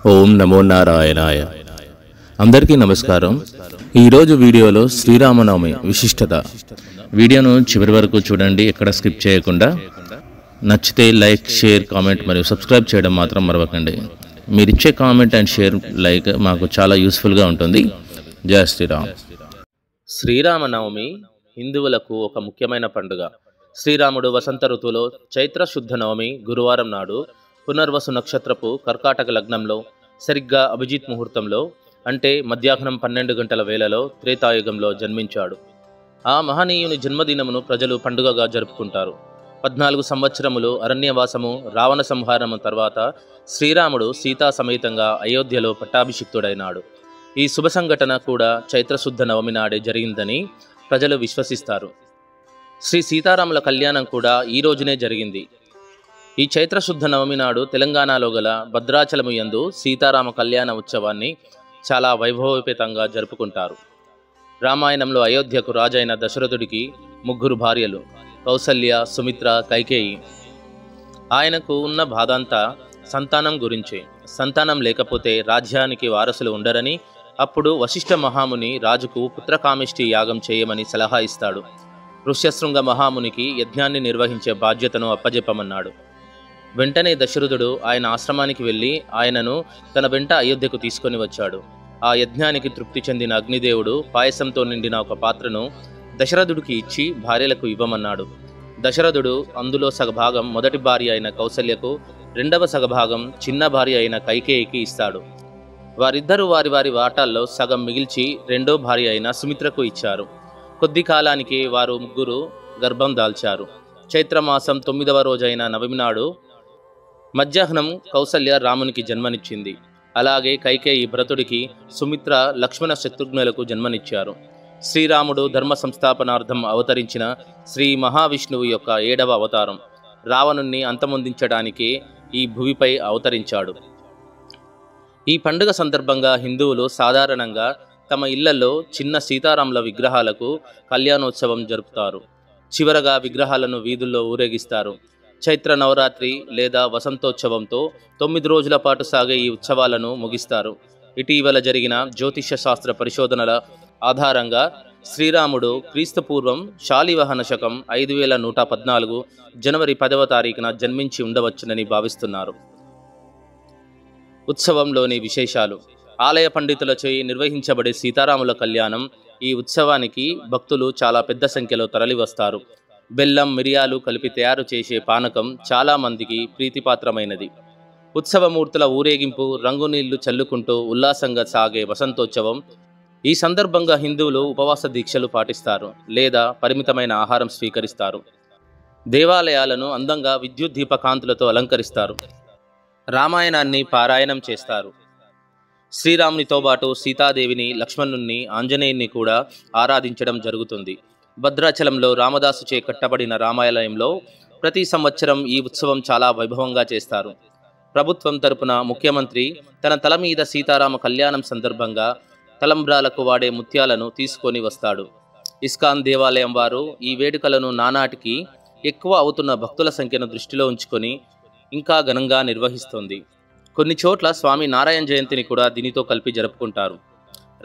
ఓం నమో నారాయణాయ. అందరికీ నమస్కారం. ఈరోజు వీడియోలో శ్రీరామనవమి విశిష్టత వీడియోను చివరి వరకు చూడండి, ఎక్కడ స్కిప్ చేయకుండా. నచ్చితే లైక్, షేర్, కామెంట్ మరియు సబ్స్క్రైబ్ చేయడం మాత్రం మరవకండి. మీరిచ్చే కామెంట్ అండ్ షేర్, లైక్ మాకు చాలా యూస్ఫుల్గా ఉంటుంది. జై శ్రీరామ్. శ్రీరామనవమి హిందువులకు ఒక ముఖ్యమైన పండుగ. శ్రీరాముడు వసంత ఋతువులో చైత్ర శుద్ధ నవమి గురువారం నాడు పునర్వసు నక్షత్రపు కర్కాటక లగ్నంలో సరిగ్గా అభిజిత్ ముహూర్తంలో, అంటే మధ్యాహ్నం 12 గంటల వేళలో త్రేతాయుగంలో జన్మించాడు. ఆ మహనీయుని జన్మదినమును ప్రజలు పండుగగా జరుపుకుంటారు. 14 సంవత్సరములు అరణ్యవాసము, రావణ సంహారము తర్వాత శ్రీరాముడు సీతా సమేతంగా అయోధ్యలో పట్టాభిషిక్తుడైనాడు. ఈ శుభ సంఘటన కూడా చైత్రశుద్ధ నవమి నాడే జరిగిందని ప్రజలు విశ్వసిస్తారు. శ్రీ సీతారాముల కళ్యాణం కూడా ఈ రోజునే జరిగింది. ఈ చైత్రశుద్ధ నవమి నాడు తెలంగాణలో గల భద్రాచలము యందు సీతారామ కళ్యాణ ఉత్సవాన్ని చాలా వైభవోపేతంగా జరుపుకుంటారు. రామాయణంలో అయోధ్యకు రాజైన దశరథుడికి 3 భార్యలు, కౌసల్య, సుమిత్ర, కైకేయి. ఆయనకు ఉన్న బాధంతా సంతానం గురించే. సంతానం లేకపోతే రాజ్యానికి వారసులు ఉండరని, అప్పుడు వశిష్ఠ మహాముని రాజుకు పుత్రకామిష్టి యాగం చేయమని సలహా ఇస్తాడు. ఋష్యశృంగ మహామునికి యజ్ఞాన్ని నిర్వహించే బాధ్యతను అప్పజెప్పమన్నాడు. వెంటనే దశరథుడు ఆయన ఆశ్రమానికి వెళ్ళి ఆయనను తన వెంట అయోధ్యకు తీసుకొని వచ్చాడు. ఆ యజ్ఞానికి తృప్తి చెందిన అగ్నిదేవుడు పాయసంతో నిండిన ఒక పాత్రను దశరథుడికి ఇచ్చి భార్యలకు ఇవ్వమన్నాడు. దశరథుడు అందులో సగభాగం మొదటి భార్య అయిన కౌసల్యకు, రెండవ సగభాగం చిన్న భార్య అయిన కైకేయికి ఇస్తాడు. వారిద్దరూ వారి వారి వాటాల్లో సగం మిగిల్చి రెండో భార్య అయిన సుమిత్రకు ఇచ్చారు. కొద్ది కాలానికి వారు ముగ్గురు గర్భం దాల్చారు. చైత్రమాసం 9వ రోజైన నవమి నాడు మధ్యాహ్నం కౌసల్య రామునికి జన్మనిచ్చింది. అలాగే కైకేయి భరతుడికి, సుమిత్ర లక్ష్మణ శత్రుఘ్నులకు జన్మనిచ్చారు. శ్రీరాముడు ధర్మ సంస్థాపనార్థం అవతరించిన శ్రీ మహావిష్ణువు యొక్క 7వ అవతారం. రావణుణ్ణి అంతమొందించడానికి ఈ భూమిపై అవతరించాడు. ఈ పండుగ సందర్భంగా హిందువులు సాధారణంగా తమ ఇళ్లలో చిన్న సీతారాముల విగ్రహాలకు కళ్యాణోత్సవం జరుపుతారు. చివరగా విగ్రహాలను వీధుల్లో ఊరేగిస్తారు. చైత్ర నవరాత్రి లేదా వసంతోత్సవంతో 9 రోజుల పాటు సాగే ఈ ఉత్సవాలను ముగిస్తారు. ఇటీవల జరిగిన జ్యోతిష శాస్త్ర పరిశోధనల ఆధారంగా శ్రీరాముడు క్రీస్తుపూర్వం శాలివాహన శకం 5114 జనవరి 10వ తారీఖున జన్మించి ఉండవచ్చునని భావిస్తున్నారు. ఉత్సవంలోని విశేషాలు. ఆలయ పండితులచే నిర్వహించబడే సీతారాముల కళ్యాణం. ఈ ఉత్సవానికి భక్తులు చాలా పెద్ద సంఖ్యలో తరలివస్తారు. బెల్లం, మిరియాలు కలిపి తయారు చేసే పానకం చాలా మందికి ప్రీతిపాత్రమైనది. ఉత్సవమూర్తుల ఊరేగింపు, రంగునీళ్లు చల్లుకుంటూ ఉల్లాసంగా సాగే వసంతోత్సవం. ఈ సందర్భంగా హిందువులు ఉపవాస దీక్షలు పాటిస్తారు లేదా పరిమితమైన ఆహారం స్వీకరిస్తారు. దేవాలయాలను అందంగా విద్యుత్ దీపకాంతులతో అలంకరిస్తారు. రామాయణాన్ని పారాయణం చేస్తారు. శ్రీరామునితో పాటు సీతాదేవిని, లక్ష్మణుణ్ణి, ఆంజనేయుని కూడా ఆరాధించడం జరుగుతుంది. భద్రాచలంలో రామదాసుచే కట్టబడిన రామాలయంలో ప్రతి సంవత్సరం ఈ ఉత్సవం చాలా వైభవంగా చేస్తారు. ప్రభుత్వం తరపున ముఖ్యమంత్రి తన తల మీద సీతారామ కళ్యాణం సందర్భంగా తలంబ్రాలకు వాడే ముత్యాలను తీసుకొని వస్తాడు. ఇస్కాన్ దేవాలయం వారు ఈ వేడుకలను నానాటికి ఎక్కువ అవుతున్న భక్తుల సంఖ్యను దృష్టిలో ఉంచుకొని ఇంకా ఘనంగా నిర్వహిస్తోంది. కొన్ని చోట్ల స్వామి నారాయణ జయంతిని కూడా దీనితో కలిపి జరుపుకుంటారు.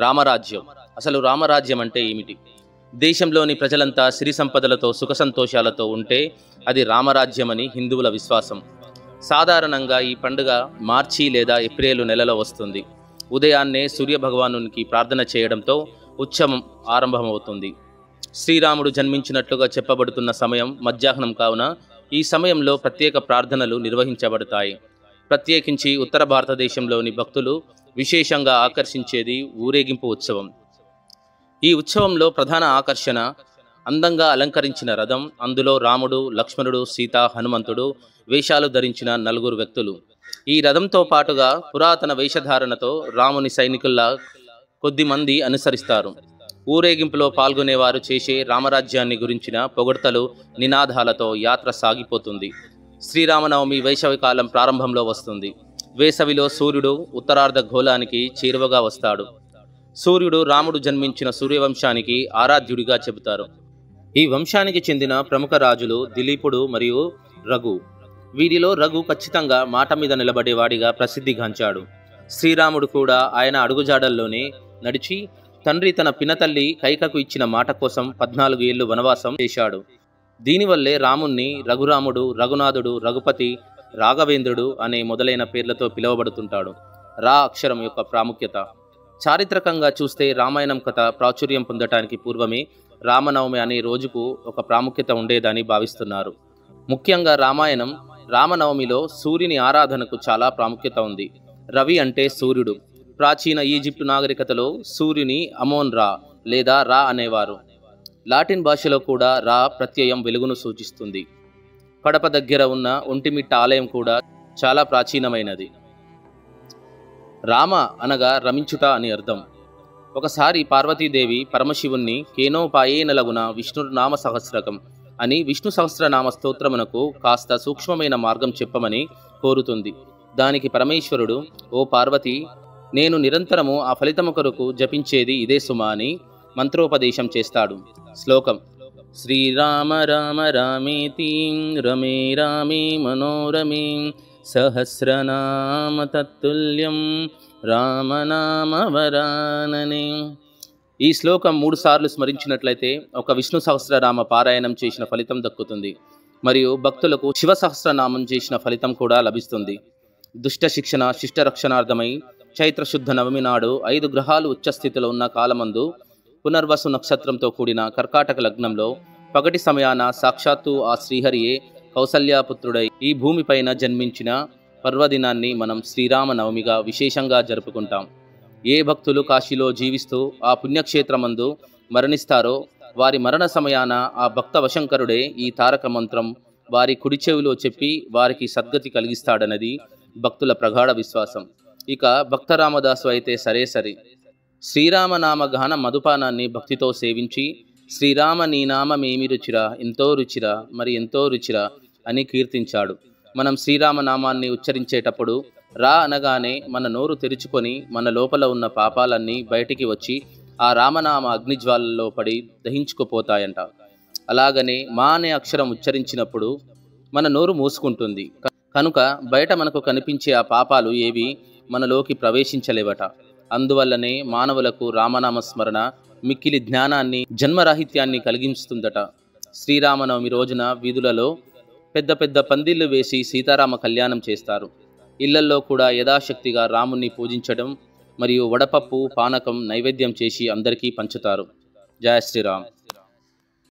రామరాజ్యం. అసలు రామరాజ్యం అంటే ఏమిటి? దేశంలోని ప్రజలంతా సిరి సంపదలతో, సుఖ సంతోషాలతో ఉంటే అది రామరాజ్యమని హిందువుల విశ్వాసం. సాధారణంగా ఈ పండుగ మార్చి లేదా ఏప్రిల్ నెలలో వస్తుంది. ఉదయాన్నే సూర్యభగవానునికి ప్రార్థన చేయడంతో ఉత్సవం ఆరంభమవుతుంది. శ్రీరాముడు జన్మించినట్లుగా చెప్పబడుతున్న సమయం మధ్యాహ్నం కావున ఈ సమయంలో ప్రత్యేక ప్రార్థనలు నిర్వహించబడతాయి. ప్రత్యేకించి ఉత్తర భారతదేశంలోని భక్తులు విశేషంగా ఆకర్షించేది ఊరేగింపు ఉత్సవం. ఈ ఉత్సవంలో ప్రధాన ఆకర్షణ అందంగా అలంకరించిన రథం. అందులో రాముడు, లక్ష్మణుడు, సీత, హనుమంతుడు వేషాలు ధరించిన 4 వ్యక్తులు. ఈ రథంతో పాటుగా పురాతన వేషధారణతో రాముని సైనికుల్లా కొద్దిమంది అనుసరిస్తారు. ఊరేగింపులో పాల్గొనేవారు చేసే రామరాజ్యాన్ని గురించిన పొగడ్తలు, నినాదాలతో యాత్ర సాగిపోతుంది. శ్రీరామనవమి వేసవికాలం ప్రారంభంలో వస్తుంది. వేసవిలో సూర్యుడు ఉత్తరార్ధ గోళానికి చేరువగా వస్తాడు. సూర్యుడు రాముడు జన్మించిన సూర్యవంశానికి ఆరాధ్యుడిగా చెబుతారు. ఈ వంశానికి చెందిన ప్రముఖ రాజులు దిలీపుడు మరియు రఘు. వీరిలో రఘు ఖచ్చితంగా మాట మీద నిలబడేవాడిగా ప్రసిద్ధిగాంచాడు. శ్రీరాముడు కూడా ఆయన అడుగుజాడల్లోనే నడిచి తండ్రి తన పినతల్లి కైకకు ఇచ్చిన మాట కోసం 14 ఏళ్లు వనవాసం చేశాడు. దీనివల్లే రాముణ్ణి రఘురాముడు, రఘునాథుడు, రఘుపతి, రాఘవేంద్రుడు అనే మొదలైన పేర్లతో పిలువబడుతుంటాడు. రా అక్షరం యొక్క ప్రాముఖ్యత చారిత్రకంగా చూస్తే రామాయణం కథ ప్రాచుర్యం పొందటానికి పూర్వమే రామనవమి అనే రోజుకు ఒక ప్రాముఖ్యత ఉండేదని భావిస్తున్నారు. ముఖ్యంగా రామనవమిలో సూర్యుని ఆరాధనకు చాలా ప్రాముఖ్యత ఉంది. రవి అంటే సూర్యుడు. ప్రాచీన ఈజిప్టు నాగరికతలో సూర్యుని అమోన్ రా లేదా రా అనేవారు. లాటిన్ భాషలో కూడా రా ప్రత్యయం వెలుగును సూచిస్తుంది. కడప దగ్గర ఉన్న ఒంటిమిట్ట ఆలయం కూడా చాలా ప్రాచీనమైనది. రామ అనగా రమించుట అని అర్థం. ఒకసారి పార్వతీదేవి పరమశివుణ్ణి కేనోపాయేనలగున విష్ణునామ సహస్రకం అని విష్ణు సహస్రనామ స్తోత్రమునకు కాస్త సూక్ష్మమైన మార్గం చెప్పమని కోరుతుంది. దానికి పరమేశ్వరుడు, ఓ పార్వతి, నేను నిరంతరము ఆ ఫలితము కొరకు జపించేది ఇదే సుమా అని మంత్రోపదేశం చేస్తాడు. శ్లోకం: శ్రీరామ రామ రామేతి రమే రామే మనోరమే సహస్రనామ తత్తుల్యం రామనామవరాననే. ఈ శ్లోకం 3 సార్లు స్మరించినట్లయితే ఒక విష్ణు సహస్రనామ పారాయణం చేసిన ఫలితం దక్కుతుంది. మరియు భక్తులకు శివ సహస్రనామం చేసిన ఫలితం కూడా లభిస్తుంది. దుష్ట శిక్షణ శిష్ట రక్షణార్థమై చైత్రశుద్ధ నవమి నాడు 5 గ్రహాలు ఉచ్చస్థితిలో ఉన్న కాలమందు పునర్వసు నక్షత్రంతో కూడిన కర్కాటక లగ్నంలో పగటి సమయాన సాక్షాత్తు ఆ శ్రీహరియే కౌసల్యాపుత్రుడై ఈ భూమిపైన జన్మించిన పర్వదినాన్ని మనం శ్రీరామ నవమిగా విశేషంగా జరుపుకుంటాం. ఏ భక్తులు కాశీలో జీవిస్తూ ఆ పుణ్యక్షేత్రమందు మరణిస్తారో వారి మరణ సమయాన ఆ భక్త వశంకరుడే ఈ తారక మంత్రం వారి కుడి చెవిలో చెప్పి వారికి సద్గతి కలిగిస్తాడన్నది భక్తుల ప్రగాఢ విశ్వాసం. ఇక భక్త రామదాసు అయితే సరే శ్రీరామనామ గాన మధుపానాన్ని భక్తితో సేవించి శ్రీరామ నీ నామమేమి రుచిరా, ఎంతో రుచిరా, మరి ఎంతో రుచిరా అని కీర్తించాడు. మనం శ్రీరామనామాన్ని ఉచ్చరించేటప్పుడు రా అనగానే మన నోరు తెరుచుకొని మన లోపల ఉన్న పాపాలన్నీ బయటికి వచ్చి ఆ రామనామ అగ్నిజ్వాలలో పడి దహించుకుపోతాయంట. అలాగనే మా అనే అక్షరం ఉచ్చరించినప్పుడు మన నోరు మూసుకుంటుంది. కనుక బయట మనకు కనిపించే ఆ పాపాలు ఏవి మనలోకి ప్రవేశించలేవట. అందువల్లనే మానవులకు రామనామ స్మరణ మిక్కిలి జ్ఞానాన్ని, జన్మరాహిత్యాన్ని కలిగిస్తుందట. శ్రీరామనవమి రోజున వీధులలో పెద్ద పెద్ద పందిళ్లు వేసి సీతారామ కళ్యాణం చేస్తారు. ఇళ్లల్లో కూడా యథాశక్తిగా రాముణ్ణి పూజించడం మరియు వడపప్పు, పానకం నైవేద్యం చేసి అందరికీ పంచుతారు. జయ శ్రీరామ్.